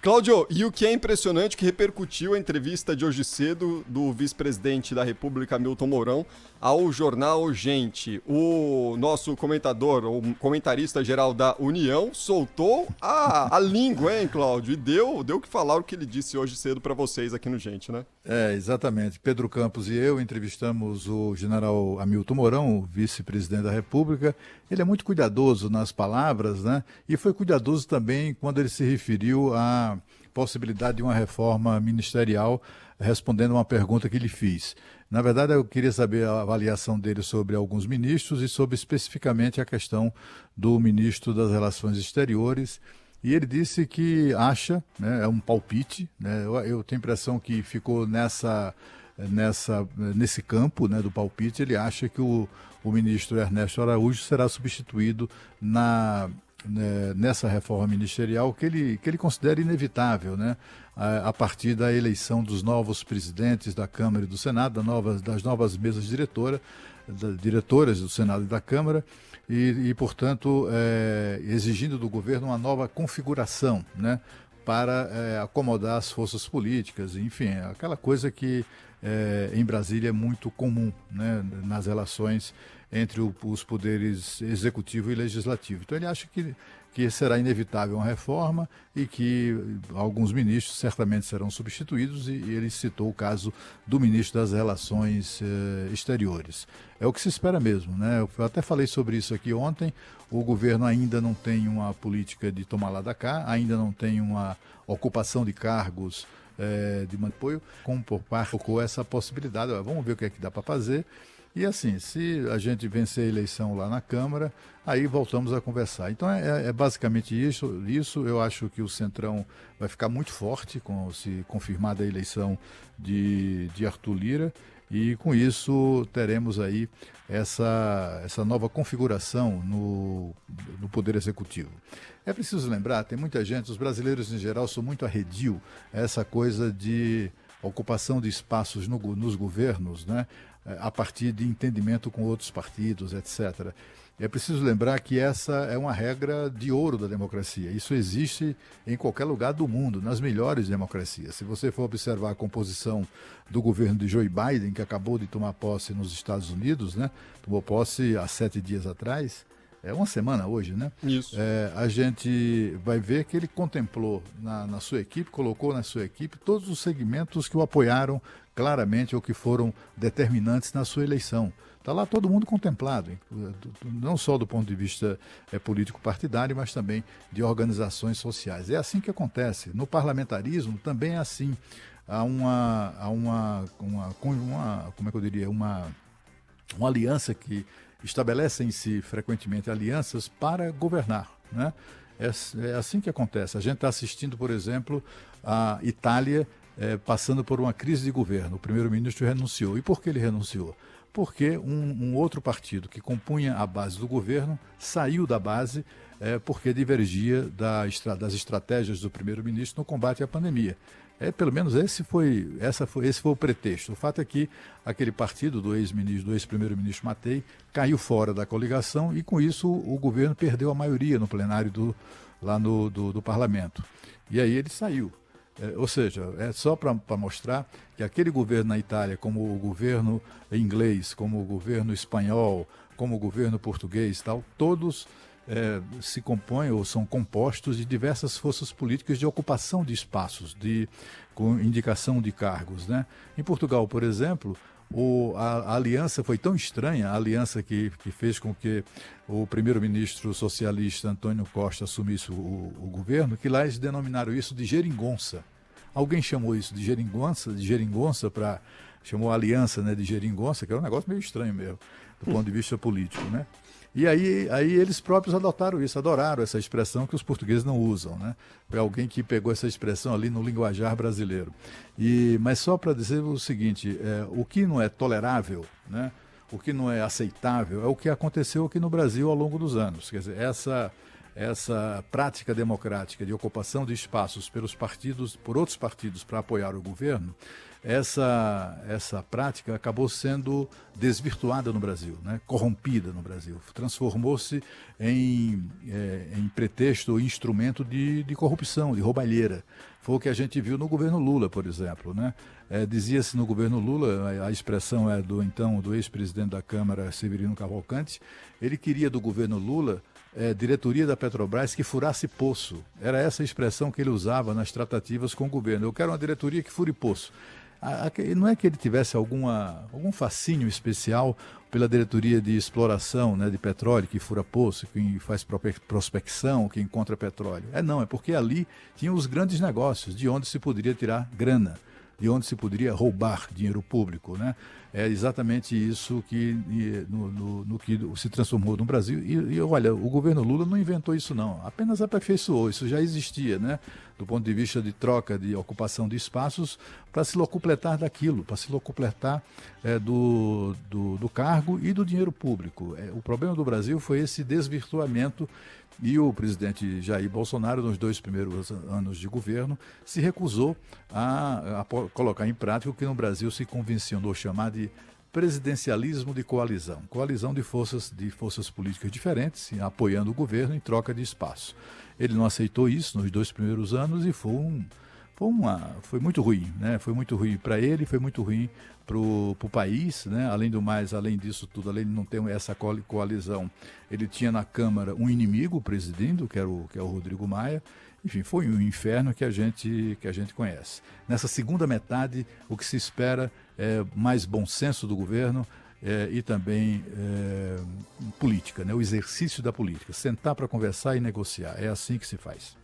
Cláudio, e o que é impressionante que repercutiu a entrevista de hoje cedo do vice-presidente da República, Milton Mourão, ao jornal Gente. O nosso comentador, o comentarista geral da União, soltou a língua, hein, Cláudio? E deu o que falar o que ele disse hoje cedo para vocês aqui no Gente, né? Exatamente. Pedro Campos e eu entrevistamos o general Hamilton Mourão, o vice-presidente da República. Ele é muito cuidadoso nas palavras, né? E foi cuidadoso também quando ele se referiu à possibilidade de uma reforma ministerial, respondendo uma pergunta que lhe fiz. Na verdade, eu queria saber a avaliação dele sobre alguns ministros e sobre especificamente a questão do ministro das Relações Exteriores. E ele disse que acha, né, é um palpite, né, eu tenho a impressão que ficou nesse campo, né, do palpite. Ele acha que o ministro Ernesto Araújo será substituído nessa reforma ministerial que ele considera inevitável, né, a partir da eleição dos novos presidentes da Câmara e do Senado, das novas mesas diretoras do Senado e da Câmara, portanto, exigindo do governo uma nova configuração, né, para acomodar as forças políticas, enfim, aquela coisa que em Brasília é muito comum, né, nas relações entre os poderes executivo e legislativo. Então ele acha que será inevitável uma reforma e que alguns ministros certamente serão substituídos, e ele citou o caso do ministro das Relações Exteriores. É o que se espera mesmo, né? Eu até falei sobre isso aqui ontem. O governo ainda não tem uma política de tomar lá da cá, ainda não tem uma ocupação de cargos de apoio, como por parte essa possibilidade. Vamos ver o que é que dá para fazer. E assim, se a gente vencer a eleição lá na Câmara, aí voltamos a conversar. Então é basicamente isso. Eu acho que o Centrão vai ficar muito forte se confirmada a eleição de Arthur Lira, e com isso teremos aí essa nova configuração no Poder Executivo. É preciso lembrar, tem muita gente, os brasileiros em geral são muito arredio a essa coisa de ocupação de espaços nos governos, né, a partir de entendimento com outros partidos, etc. É preciso lembrar que essa é uma regra de ouro da democracia. Isso existe em qualquer lugar do mundo, nas melhores democracias. Se você for observar a composição do governo de Joe Biden, que acabou de tomar posse nos Estados Unidos, né? Tomou posse há 7 dias atrás, uma semana hoje, né? Isso. A gente vai ver que ele contemplou na sua equipe, colocou na sua equipe todos os segmentos que o apoiaram claramente ou que foram determinantes na sua eleição. Está lá todo mundo contemplado, não só do ponto de vista político partidário, mas também de organizações sociais. É assim que acontece. No parlamentarismo também é assim. Há como é que eu diria, uma aliança que estabelecem se frequentemente alianças para governar, né? É assim que acontece. A gente está assistindo, por exemplo, a Itália passando por uma crise de governo. O primeiro-ministro renunciou. E por que ele renunciou? Porque um outro partido que compunha a base do governo saiu da base porque divergia das estratégias do primeiro-ministro no combate à pandemia. Pelo menos esse foi o pretexto. O fato é que aquele partido do ex-primeiro-ministro Mattei caiu fora da coligação, e com isso o governo perdeu a maioria no plenário do parlamento. E aí ele saiu. Ou seja, é só para mostrar que aquele governo na Itália, como o governo inglês, como o governo espanhol, como o governo português e tal, todos se compõem ou são compostos de diversas forças políticas de ocupação de espaços, com indicação de cargos, né? Em Portugal, por exemplo, a aliança foi tão estranha, a aliança que fez com que o primeiro-ministro socialista António Costa assumisse o governo, que lá eles denominaram isso de geringonça. Alguém chamou isso de geringonça chamou a aliança, né, de geringonça, que era um negócio meio estranho mesmo, do ponto de vista político, né? E aí eles próprios adotaram isso, adoraram essa expressão que os portugueses não usam, né? Foi alguém que pegou essa expressão ali no linguajar brasileiro. Mas só para dizer o seguinte, o que não é tolerável, né? O que não é aceitável é o que aconteceu aqui no Brasil ao longo dos anos. Quer dizer, essa prática democrática de ocupação de espaços pelos partidos, por outros partidos para apoiar o governo, essa prática acabou sendo desvirtuada no Brasil, né? Corrompida no Brasil, transformou-se em pretexto, instrumento de corrupção, de roubalheira. Foi o que a gente viu no governo Lula, por exemplo, né? Dizia-se no governo Lula, a expressão é do ex-presidente da Câmara, Severino Cavalcante, ele queria do governo Lula diretoria da Petrobras que furasse poço. Era essa a expressão que ele usava nas tratativas com o governo. Eu quero uma diretoria que fure poço. Não é que ele tivesse algum fascínio especial pela diretoria de exploração, né, de petróleo, que fura poço, que faz prospecção, que encontra petróleo. Não, é porque ali tinha os grandes negócios, de onde se poderia tirar grana, de onde se poderia roubar dinheiro público, né? É exatamente isso que no que se transformou no Brasil. E olha, o governo Lula não inventou isso não, apenas aperfeiçoou, isso já existia, né? Do ponto de vista de troca, de ocupação de espaços, para se locupletar daquilo, para se locupletar do cargo e do dinheiro público. O problema do Brasil foi esse desvirtuamento, e o presidente Jair Bolsonaro, nos 2 primeiros anos de governo, se recusou a colocar em prática o que no Brasil se convencionou chamar de presidencialismo de coalizão. Coalizão de forças políticas diferentes, apoiando o governo em troca de espaço. Ele não aceitou isso nos 2 primeiros anos e foi muito ruim, né? Foi muito ruim para ele, foi muito ruim para o país, né? Além do mais, além disso tudo, além de não ter essa coalizão, ele tinha na Câmara um inimigo presidindo, que é o Rodrigo Maia. Enfim, foi um inferno que a gente conhece. Nessa segunda metade, o que se espera é mais bom senso do governo e também política, né? O exercício da política, sentar para conversar e negociar. É assim que se faz.